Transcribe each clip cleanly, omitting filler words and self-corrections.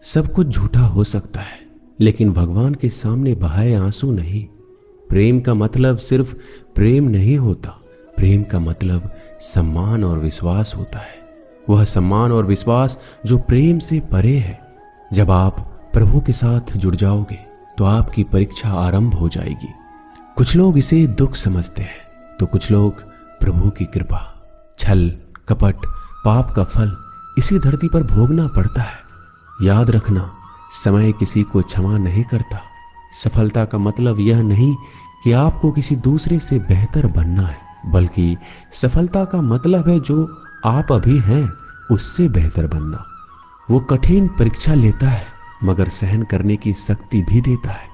सब कुछ झूठा हो सकता है, लेकिन भगवान के सामने बहाए आंसू नहीं। प्रेम का मतलब सिर्फ प्रेम नहीं होता, प्रेम का मतलब सम्मान और विश्वास होता है। वह सम्मान और विश्वास जो प्रेम से परे है। जब आप प्रभु के साथ जुड़ जाओगे तो आपकी परीक्षा आरंभ हो जाएगी। कुछ लोग इसे दुख समझते हैं तो कुछ लोग प्रभु की कृपा। छल, कपट, पाप का फल इसी धरती पर भोगना पड़ता है। याद रखना, समय किसी को क्षमा नहीं करता। सफलता का मतलब यह नहीं कि आपको किसी दूसरे से बेहतर बनना है, बल्कि सफलता का मतलब है जो आप अभी हैं उससे बेहतर बनना। वो कठिन परीक्षा लेता है मगर सहन करने की शक्ति भी देता है।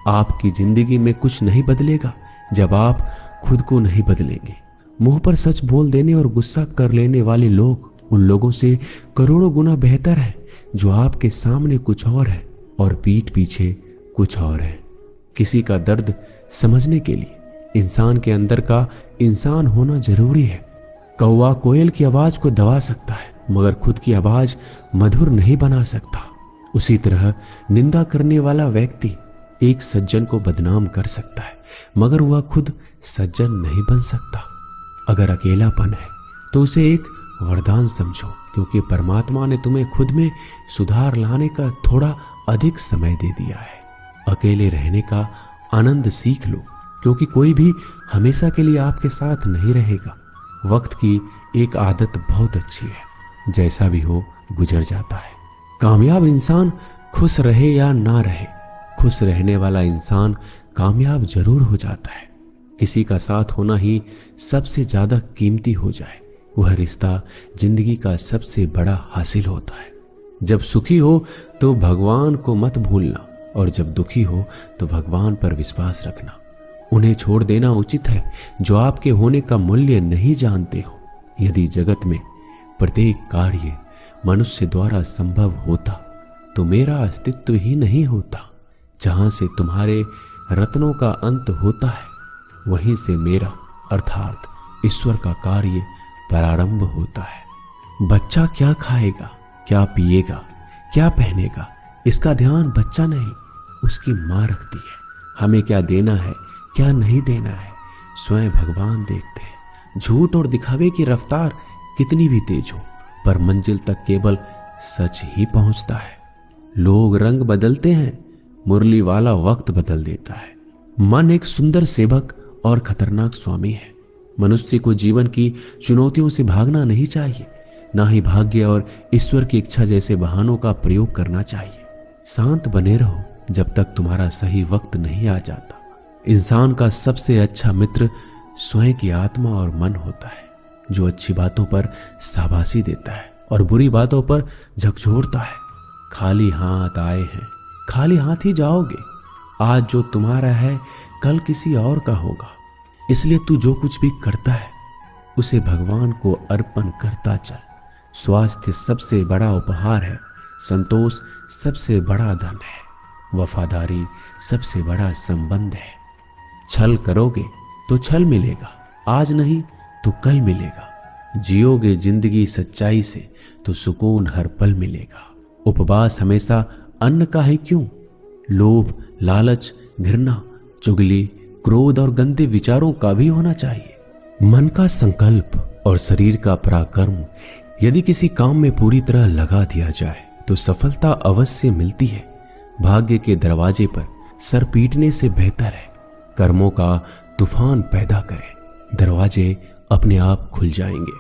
आपकी जिंदगी में कुछ नहीं बदलेगा जब आप खुद को नहीं बदलेंगे। मुंह पर सच बोल देने और गुस्सा कर लेने वाले लोग उन लोगों से करोड़ों गुना बेहतर है जो आपके सामने कुछ और है और पीठ पीछे कुछ और है। किसी का दर्द समझने के लिए इंसान के अंदर का इंसान होना जरूरी है। कौवा कोयल की आवाज को दबा सकता है मगर खुद की आवाज मधुर नहीं बना सकता। उसी तरह निंदा करने वाला व्यक्ति एक सज्जन को बदनाम कर सकता है मगर वह खुद सज्जन नहीं बन सकता। अगर अकेलापन है तो उसे एक वरदान समझो, क्योंकि परमात्मा ने तुम्हें खुद में सुधार लाने का थोड़ा अधिक समय दे दिया है। अकेले रहने का आनंद सीख लो, क्योंकि कोई भी हमेशा के लिए आपके साथ नहीं रहेगा। वक्त की एक आदत बहुत अच्छी है, जैसा भी हो गुजर जाता है। कामयाब इंसान खुश रहे या ना रहे, खुश रहने वाला इंसान कामयाब जरूर हो जाता है। किसी का साथ होना ही सबसे ज्यादा कीमती हो जाए, वह रिश्ता जिंदगी का सबसे बड़ा हासिल होता है। जब सुखी हो तो भगवान को मत भूलना, और जब दुखी हो तो भगवान पर विश्वास रखना। उन्हें छोड़ देना उचित है जो आपके होने का मूल्य नहीं जानते हो। यदि जगत में प्रत्येक कार्य मनुष्य द्वारा संभव होता तो मेरा अस्तित्व ही नहीं होता। जहां से तुम्हारे रत्नों का अंत होता है वहीं से मेरा अर्थात ईश्वर का कार्य प्रारंभ होता है। बच्चा क्या खाएगा, क्या पिएगा, क्या पहनेगा, इसका ध्यान बच्चा नहीं उसकी माँ रखती है। हमें क्या देना है, क्या नहीं देना है, स्वयं भगवान देखते हैं। झूठ और दिखावे की रफ्तार कितनी भी तेज हो, पर मंजिल तक केवल सच ही पहुंचता है। लोग रंग बदलते हैं, मुरली वाला वक्त बदल देता है। मन एक सुंदर सेवक और खतरनाक स्वामी है। मनुष्य को जीवन की चुनौतियों से भागना नहीं चाहिए, ना ही भाग्य और ईश्वर की इच्छा जैसे बहानों का प्रयोग करना चाहिए। शांत बने रहो जब तक तुम्हारा सही वक्त नहीं आ जाता। इंसान का सबसे अच्छा मित्र स्वयं की आत्मा और मन होता है, जो अच्छी बातों पर शाबाशी देता है और बुरी बातों पर झकझोरता है। खाली हाथ आए हैं, खाली हाथ ही जाओगे। आज जो तुम्हारा है कल किसी और का होगा, इसलिए तू जो कुछ भी करता है उसे भगवान को अर्पण करता चल। स्वास्थ्य सबसे बड़ा उपहार है, संतोष सबसे बड़ा धन है, वफादारी सबसे बड़ा संबंध है। छल करोगे तो छल मिलेगा, आज नहीं तो कल मिलेगा। जियोगे जिंदगी सच्चाई से तो सुकून हर पल मिलेगा। उपवास हमेशा अन्न का ही क्यों, लोभ, लालच, घृणा, चुगली, क्रोध और गंदे विचारों का भी होना चाहिए। मन का संकल्प और शरीर का पराक्रम यदि किसी काम में पूरी तरह लगा दिया जाए तो सफलता अवश्य मिलती है। भाग्य के दरवाजे पर सर पीटने से बेहतर है कर्मों का तूफान पैदा करें, दरवाजे अपने आप खुल जाएंगे।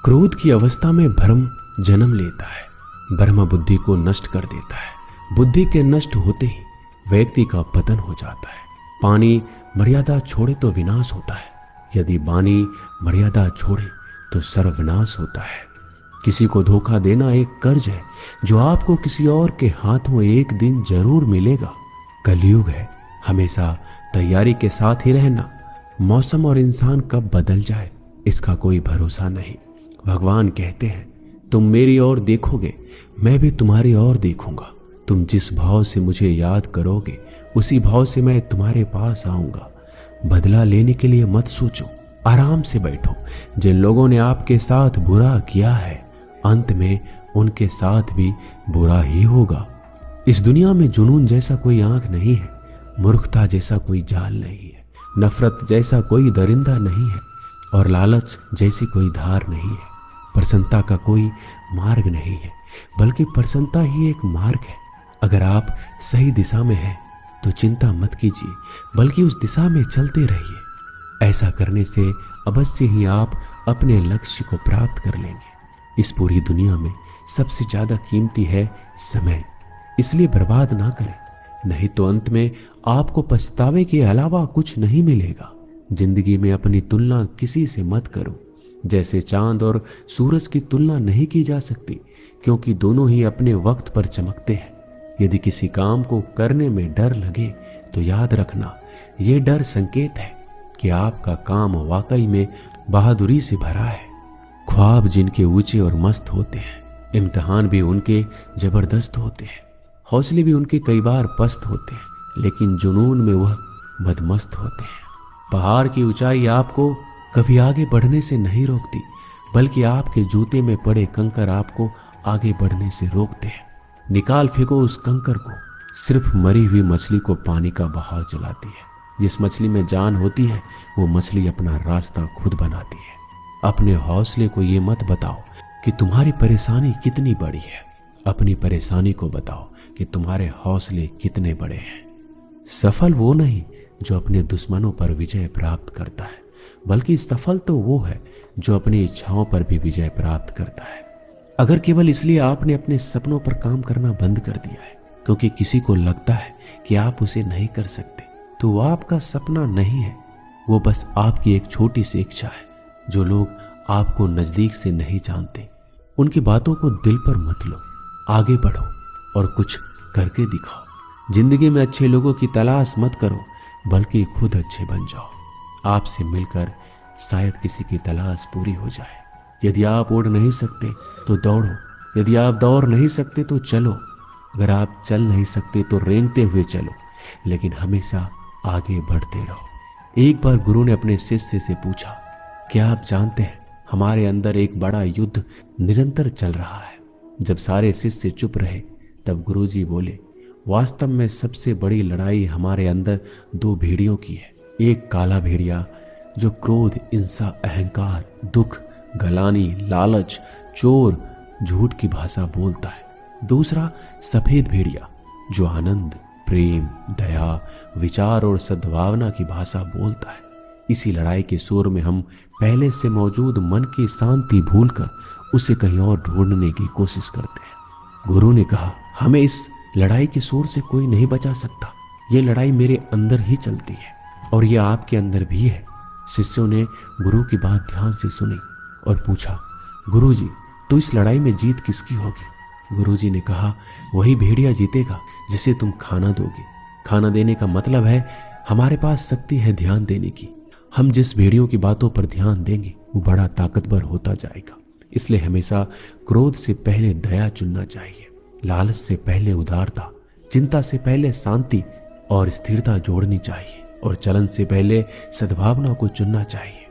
क्रोध की अवस्था में भ्रम जन्म लेता है, ब्रह्म बुद्धि को नष्ट कर देता है। बुद्धि के नष्ट होते ही व्यक्ति का पतन हो जाता है। पानी मर्यादा छोड़े तो विनाश होता है, यदि वाणी मर्यादा छोड़े तो सर्वनाश होता है। किसी को धोखा देना एक कर्ज है जो आपको किसी और के हाथों एक दिन जरूर मिलेगा। कलयुग है, हमेशा तैयारी के साथ ही रहना। मौसम और इंसान कब बदल जाए इसका कोई भरोसा नहीं। भगवान कहते हैं तुम मेरी ओर देखोगे, मैं भी तुम्हारी ओर देखूंगा। तुम जिस भाव से मुझे याद करोगे उसी भाव से मैं तुम्हारे पास आऊंगा। बदला लेने के लिए मत सोचो, आराम से बैठो। जिन लोगों ने आपके साथ बुरा किया है अंत में उनके साथ भी बुरा ही होगा। इस दुनिया में जुनून जैसा कोई आंख नहीं है, मूर्खता जैसा कोई जाल नहीं है, नफरत जैसा कोई दरिंदा नहीं है और लालच जैसी कोई धार नहीं है। प्रसन्नता का कोई मार्ग नहीं है, बल्कि प्रसन्नता ही एक मार्ग है। अगर आप सही दिशा में हैं तो चिंता मत कीजिए, बल्कि उस दिशा में चलते रहिए। ऐसा करने से अवश्य ही आप अपने लक्ष्य को प्राप्त कर लेंगे। इस पूरी दुनिया में सबसे ज्यादा कीमती है समय, इसलिए बर्बाद ना करें, नहीं तो अंत में आपको पछतावे के अलावा कुछ नहीं मिलेगा। जिंदगी में अपनी तुलना किसी से मत करो। जैसे चांद और सूरज की तुलना नहीं की जा सकती, क्योंकि दोनों ही अपने वक्त पर चमकते हैं। यदि किसी काम को करने में डर लगे तो याद रखना, यह डर संकेत है कि आपका काम वाकई में बहादुरी से भरा है। ख्वाब जिनके ऊंचे और मस्त होते हैं, इम्तिहान भी उनके जबरदस्त होते हैं, हौसले भी उनके कई बार पस्त होते हैं, लेकिन जुनून में वह मदमस्त होते हैं। पहाड़ की ऊंचाई आपको कभी आगे बढ़ने से नहीं रोकती, बल्कि आपके जूते में पड़े कंकर आपको आगे बढ़ने से रोकते हैं। निकाल फेंको उस कंकर को। सिर्फ मरी हुई मछली को पानी का बहाव जलाती है। जिस मछली में जान होती है वो मछली अपना रास्ता खुद बनाती है। अपने हौसले को ये मत बताओ कि तुम्हारी परेशानी कितनी बड़ी है, अपनी परेशानी को बताओ कि तुम्हारे हौसले कितने बड़े हैं। सफल वो नहीं जो अपने दुश्मनों पर विजय प्राप्त करता है, बल्कि सफल तो वो है जो अपनी इच्छाओं पर भी विजय प्राप्त करता है। अगर केवल इसलिए आपने अपने सपनों पर काम करना बंद कर दिया है क्योंकि किसी को लगता है कि आप उसे नहीं कर सकते, तो वो आपका सपना नहीं है, वो बस आपकी एक छोटी सी इच्छा है। जो लोग आपको नजदीक से नहीं जानते, उनकी बातों को दिल पर मत लो, आगे बढ़ो और कुछ करके दिखाओ। जिंदगी में अच्छे लोगों की तलाश मत करो, बल्कि खुद अच्छे बन जाओ। आपसे मिलकर शायद किसी की तलाश पूरी हो जाए। यदि आप उड़ नहीं सकते तो दौड़ो, यदि आप दौड़ नहीं सकते तो चलो, अगर आप चल नहीं सकते तो रेंगते हुए चलो, लेकिन हमेशा आगे बढ़ते रहो। एक बार गुरु ने अपने शिष्य से पूछा, क्या आप जानते हैं हमारे अंदर एक बड़ा युद्ध निरंतर चल रहा है। जब सारे शिष्य चुप रहे तब गुरुजी बोले, वास्तव में सबसे बड़ी लड़ाई हमारे अंदर दो भेड़ियों की है। एक काला भेड़िया जो क्रोध, हिंसा, अहंकार, दुख, गलानी, लालच, चोर, झूठ की भाषा बोलता है। दूसरा सफेद भेड़िया जो आनंद, प्रेम, दया, विचार और सद्भावना की भाषा बोलता है। इसी लड़ाई के शोर में हम पहले से मौजूद मन की शांति भूलकर उसे कहीं और ढूंढने की कोशिश करते हैं। गुरु ने कहा, हमें इस लड़ाई के शोर से कोई नहीं बचा सकता। ये लड़ाई मेरे अंदर ही चलती है और ये आपके अंदर भी है। शिष्यों ने गुरु की बात ध्यान से सुनी और पूछा, गुरुजी, तो इस लड़ाई में जीत किसकी होगी? गुरुजी ने कहा, वही भेड़िया जीतेगा जिसे तुम खाना दोगे। खाना देने का मतलब है हमारे पास शक्ति है ध्यान देने की। हम जिस भेड़ियों की बातों पर ध्यान देंगे वो बड़ा ताकतवर होता जाएगा। इसलिए हमेशा क्रोध से पहले दया चुनना चाहिए, लालच से पहले उदारता, चिंता से पहले शांति और स्थिरता जोड़नी चाहिए और चलन से पहले सद्भावना को चुनना चाहिए।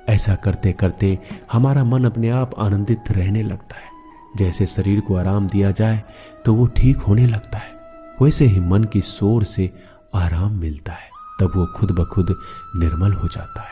ऐसा करते करते हमारा मन अपने आप आनंदित रहने लगता है। जैसे शरीर को आराम दिया जाए तो वो ठीक होने लगता है, वैसे ही मन की शोर से आराम मिलता है, तब वो खुद ब खुद निर्मल हो जाता है।